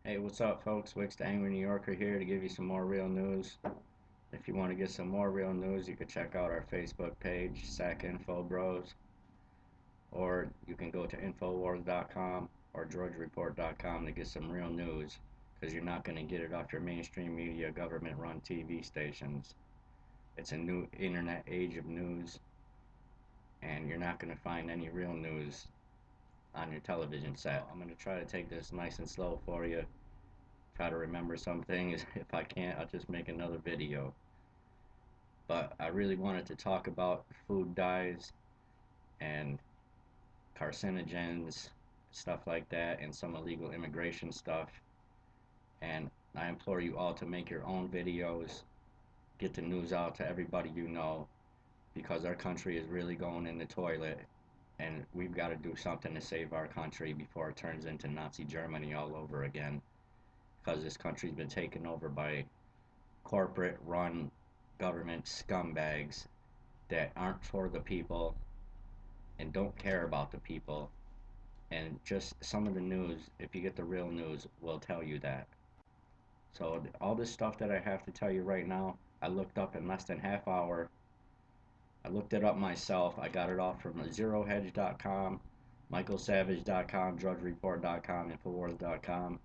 Hey, what's up, folks? Wicks the Angry New Yorker here to give you some more real news. If you want to get some more real news, you can check out our Facebook page, Sacramento, or you can go to Infowars.com or GeorgiaReport.com to get some real news, because you're not going to get it off your mainstream media, government-run TV stations. It's a new internet age of news, and you're not going to find any real news on your television set. I'm going to try to take this nice and slow for you. Try to remember some things. If I can't, I'll just make another video. But I really wanted to talk about food dyes and carcinogens, stuff like that, and some illegal immigration stuff. And I implore you all to make your own videos, get the news out to everybody you know, because our country is really going in the toilet, and we've got to do something to save our country before it turns into Nazi Germany all over again, because this country's been taken over by corporate run government scumbags that aren't for the people and don't care about the people. And just some of the news, if you get the real news, will tell you that. So all this stuff that I have to tell you right now, I looked up in less than half hour. I looked it up myself. I got it off from zerohedge.com, michaelsavage.com, drudgereport.com, infowars.com,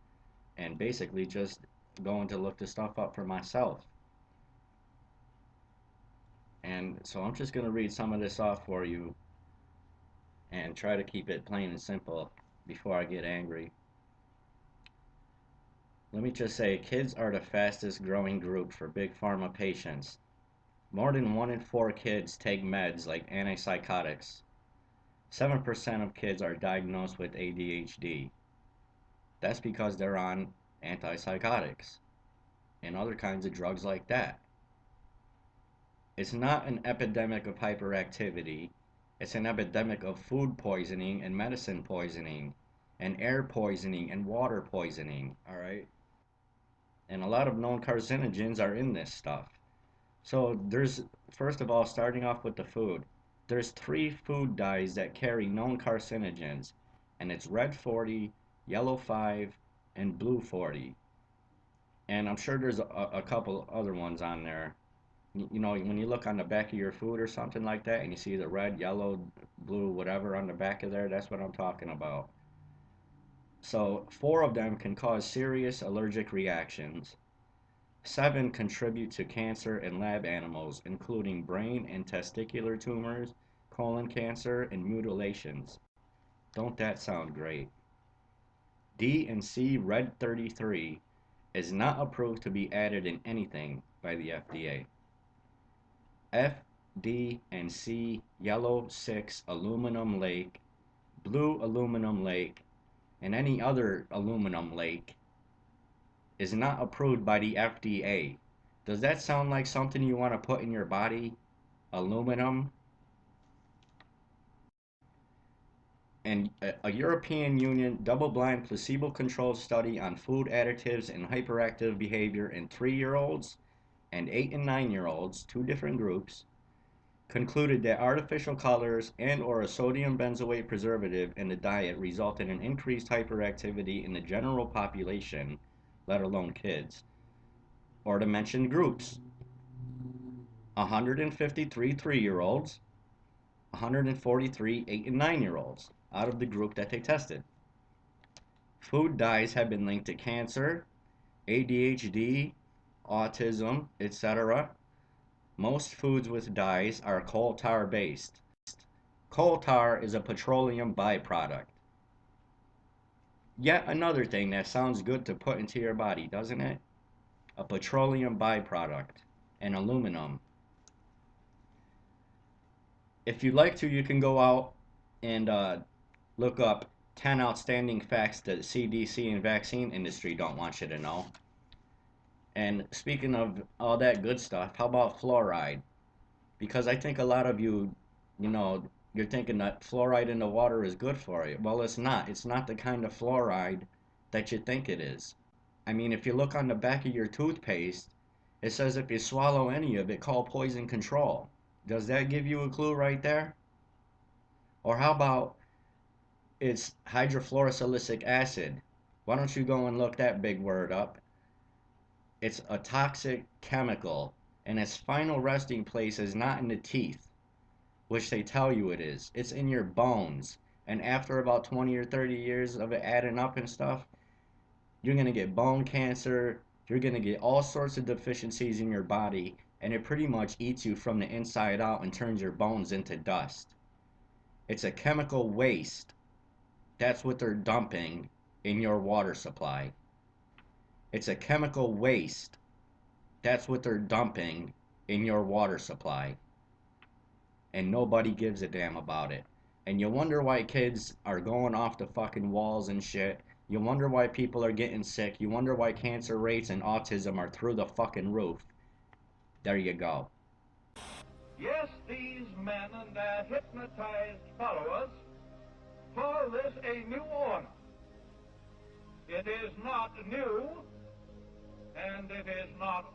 and basically just going to look the stuff up for myself. And so I'm just going to read some of this off for you and try to keep it plain and simple before I get angry. Let me just say, kids are the fastest growing group for big pharma patients. More than 1 in 4 kids take meds like antipsychotics. 7% of kids are diagnosed with ADHD. That's because they're on antipsychotics and other kinds of drugs like that. It's not an epidemic of hyperactivity. It's an epidemic of food poisoning and medicine poisoning and air poisoning and water poisoning, all right? And a lot of known carcinogens are in this stuff. So first of all, starting off with the food, there's 3 food dyes that carry known carcinogens, and it's red 40, yellow 5, and blue 40. And I'm sure there's a couple other ones on there. You know, when you look on the back of your food or something like that, and you see the red, yellow, blue, whatever on the back of there, that's what I'm talking about. So 4 of them can cause serious allergic reactions. 7 contribute to cancer in lab animals, including brain and testicular tumors, colon cancer, and mutilations. Don't that sound great? D and C Red 33 is not approved to be added in anything by the FDA. F, D, and C Yellow 6 Aluminum Lake, Blue Aluminum Lake, and any other aluminum lake is not approved by the FDA. Does that sound like something you want to put in your body? Aluminum? And a European Union double-blind placebo-controlled study on food additives and hyperactive behavior in 3-year-olds and 8 and 9-year-olds, 2 different groups, concluded that artificial colors and or a sodium benzoate preservative in the diet resulted in increased hyperactivity in the general population, let alone kids, or the mentioned groups. 153 3-year-olds, 143 8 and 9-year-olds out of the group that they tested. Food dyes have been linked to cancer, ADHD, autism, etc. Most foods with dyes are coal tar based. Coal tar is a petroleum byproduct. Yet another thing that sounds good to put into your body, doesn't it? A petroleum byproduct, and aluminum. If you'd like to, you can go out and look up 10 outstanding facts that CDC and vaccine industry don't want you to know. And speaking of all that good stuff, how about fluoride? Because I think a lot of you, you're thinking that fluoride in the water is good for you. Well, it's not. It's not the kind of fluoride that you think it is. I mean, if you look on the back of your toothpaste, it says if you swallow any of it, call poison control. Does that give you a clue right there? Or how about it's hydrofluorosilicic acid? Why don't you go and look that big word up? It's a toxic chemical, and its final resting place is not in the teeth, which they tell you it is. It's in your bones. And after about 20 or 30 years of it adding up and stuff, you're going to get bone cancer. You're going to get all sorts of deficiencies in your body, and it pretty much eats you from the inside out and turns your bones into dust. It's a chemical waste. That's what they're dumping in your water supply. It's a chemical waste. That's what they're dumping in your water supply. And nobody gives a damn about it. And you wonder why kids are going off the fucking walls and shit. You wonder why people are getting sick. You wonder why cancer rates and autism are through the fucking roof. There you go. Yes, these men and their hypnotized followers call this a new order. It is not new, and it is not